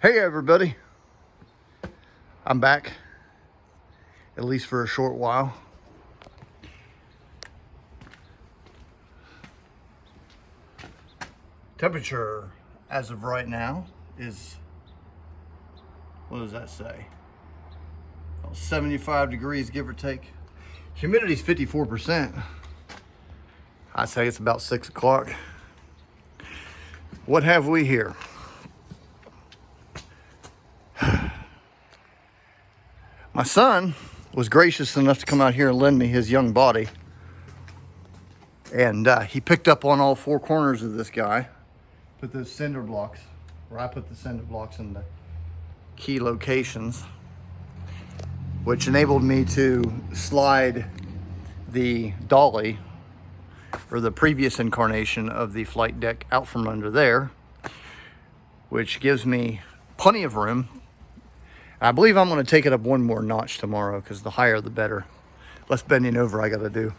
Hey everybody, I'm back, at least for a short while. Temperature as of right now is, what does that say? 75 degrees, give or take. Humidity's 54%. I say it's about 6 o'clock. What have we here? My son was gracious enough to come out here and lend me his young body. And he picked up on all four corners of this guy. Put those cinder blocks, where I put the cinder blocks in the key locations, which enabled me to slide the dolly, or the previous incarnation of the flight deck, out from under there, which gives me plenty of room. I believe I'm going to take it up one more notch tomorrow, because the higher the better. Less bending over I got to do,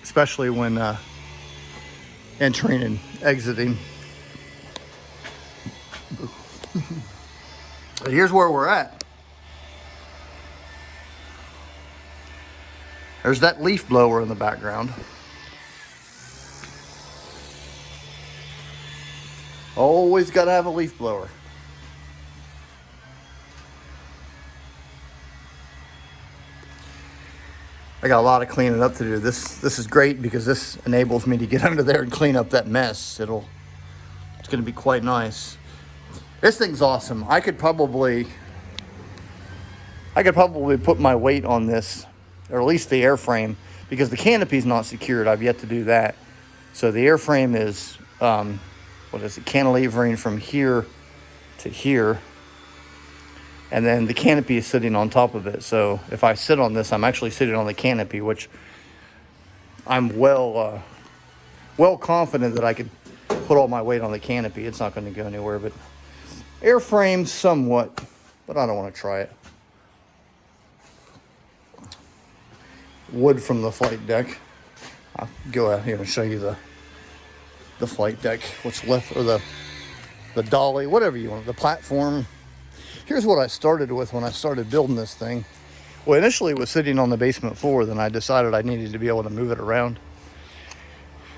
especially when entering and exiting. But here's where we're at. There's that leaf blower in the background. Always got to have a leaf blower. I got a lot of cleaning up to do. This is great because this enables me to get under there and clean up that mess. It's going to be quite nice. This thing's awesome. I could probably put my weight on this, or at least the airframe, because the canopy's not secured. I've yet to do that. So the airframe is, cantilevering from here to here. And then the canopy is sitting on top of it. So if I sit on this, I'm actually sitting on the canopy, which I'm well confident that I could put all my weight on the canopy. It's not going to go anywhere, but airframe somewhat, but I don't want to try it. Wood from the flight deck. I'll go out here and show you the flight deck, what's left, or the dolly, whatever you want, the platform. Here's what I started with when I started building this thing. Well, initially it was sitting on the basement floor. Then I decided I needed to be able to move it around.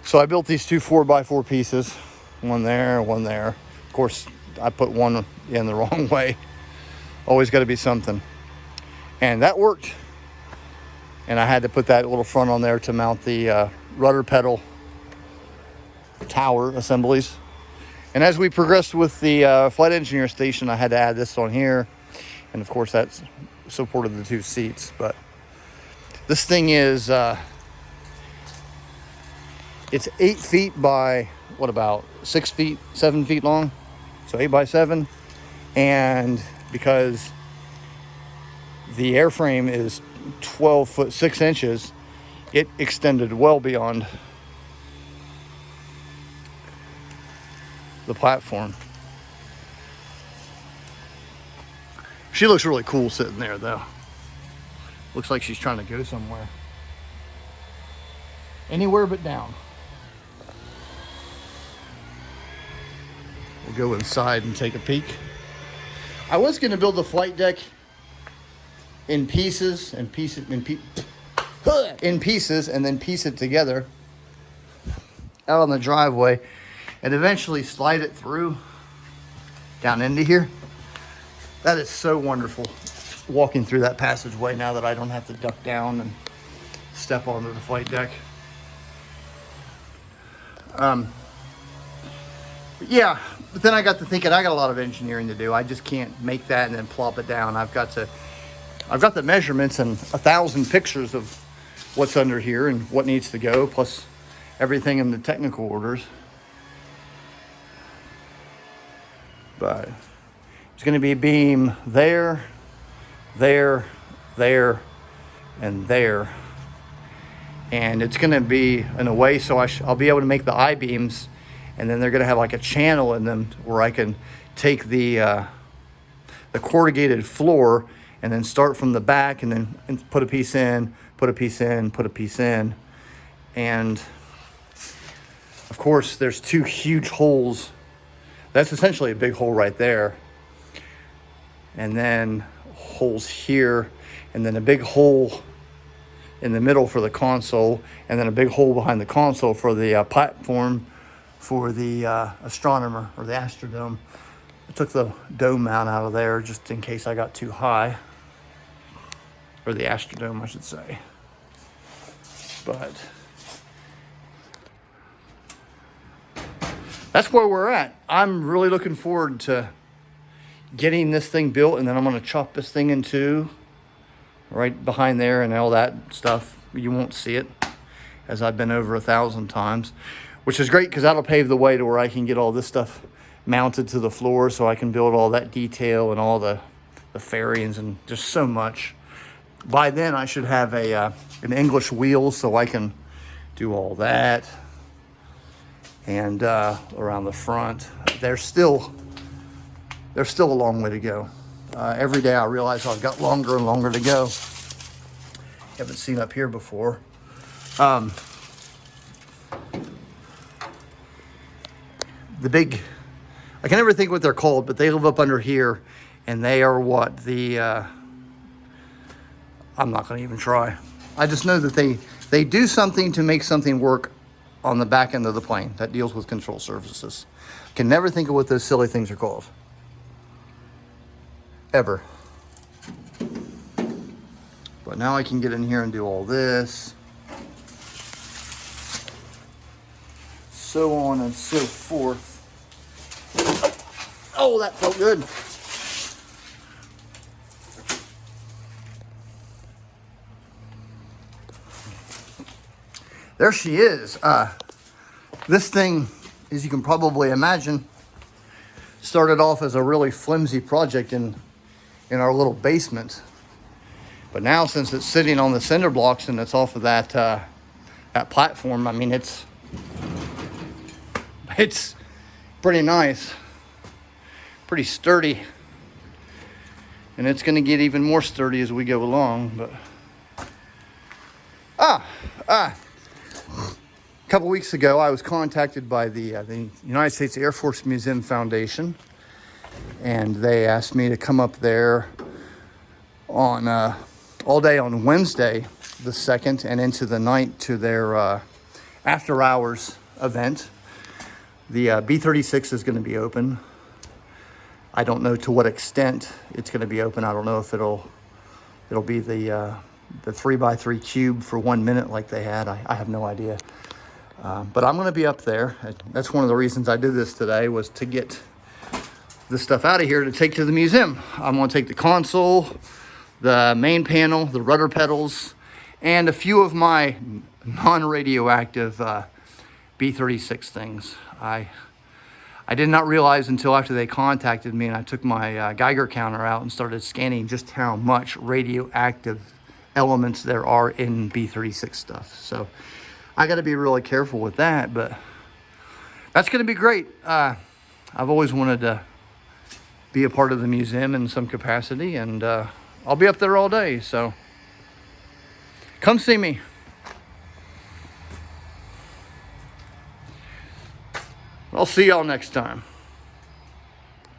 So I built these two 4x4 pieces. One there, one there. Of course, I put one in the wrong way. Always got to be something. And that worked. And I had to put that little front on there to mount the rudder pedal tower assemblies. And as we progressed with the flight engineer station, I had to add this on here. And of course, that's supported the two seats. But this thing is, it's 8 feet by, what, about 6 feet, 7 feet long? So 8 by 7. And because the airframe is 12 foot 6 inches, it extended well beyond the platform. She looks really cool sitting there, though. Looks like she's trying to go somewhere. Anywhere but down. We'll go inside and take a peek. I was going to build the flight deck in pieces and then piece it together out on the driveway, and eventually slide it through down into here. That is so wonderful, walking through that passageway now that I don't have to duck down and step onto the flight deck. Yeah, but then I got to thinking, I got a lot of engineering to do. I just can't make that and then plop it down. I've got the measurements and 1,000 pictures of what's under here and what needs to go, plus everything in the technical orders. But there's going to be a beam there, there, there, and there. And it's going to be in a way so I'll be able to make the I-beams, and then they're going to have like a channel in them where I can take the corrugated floor and then start from the back and then put a piece in, put a piece in, put a piece in. And of course, there's two huge holes. That's essentially a big hole right there. and then holes here, and then a big hole in the middle for the console, and then a big hole behind the console for the platform for the astronomer, or the astrodome. I took the dome mount out of there just in case I got too high, or the astrodome I should say. But that's where we're at. I'm really looking forward to getting this thing built, and then I'm going to chop this thing in two right behind there and all that stuff. You won't see it, as I've been over 1,000 times, which is great because that'll pave the way to where I can get all this stuff mounted to the floor, so I can build all that detail and all the fairings and just so much. By then I should have an English wheel, so I can do all that. And around the front, there's still a long way to go. Every day I realize I've got longer and longer to go. Haven't seen up here before. The big, I can never think what they're called, but they live up under here, and they are what the, I'm not going to even try. I just know that they do something to make something work on the back end of the plane that deals with control surfaces. Can never think of what those silly things are called. Ever. But now I can get in here and do all this. So on and so forth. Oh, that felt good. There she is. This thing, as you can probably imagine, started off as a really flimsy project in our little basement. But now, since it's sitting on the cinder blocks and it's off of that platform, I mean, it's pretty nice, pretty sturdy, and it's going to get even more sturdy as we go along. But a couple weeks ago, I was contacted by the United States Air Force Museum Foundation, and they asked me to come up there on all day on Wednesday, the 2nd, and into the night to their after hours event. The B-36 is going to be open. I don't know to what extent it's going to be open. I don't know if it'll be the 3x3 cube for 1 minute like they had. I have no idea. But I'm going to be up there. That's one of the reasons I did this today, was to get this stuff out of here to take to the museum. I'm going to take the console, the main panel, the rudder pedals, and a few of my non-radioactive B-36 things. I did not realize until after they contacted me and I took my Geiger counter out and started scanning just how much radioactive elements there are in B-36 stuff. So I got to be really careful with that, but that's going to be great. I've always wanted to be a part of the museum in some capacity, and I'll be up there all day, so come see me. I'll see y'all next time.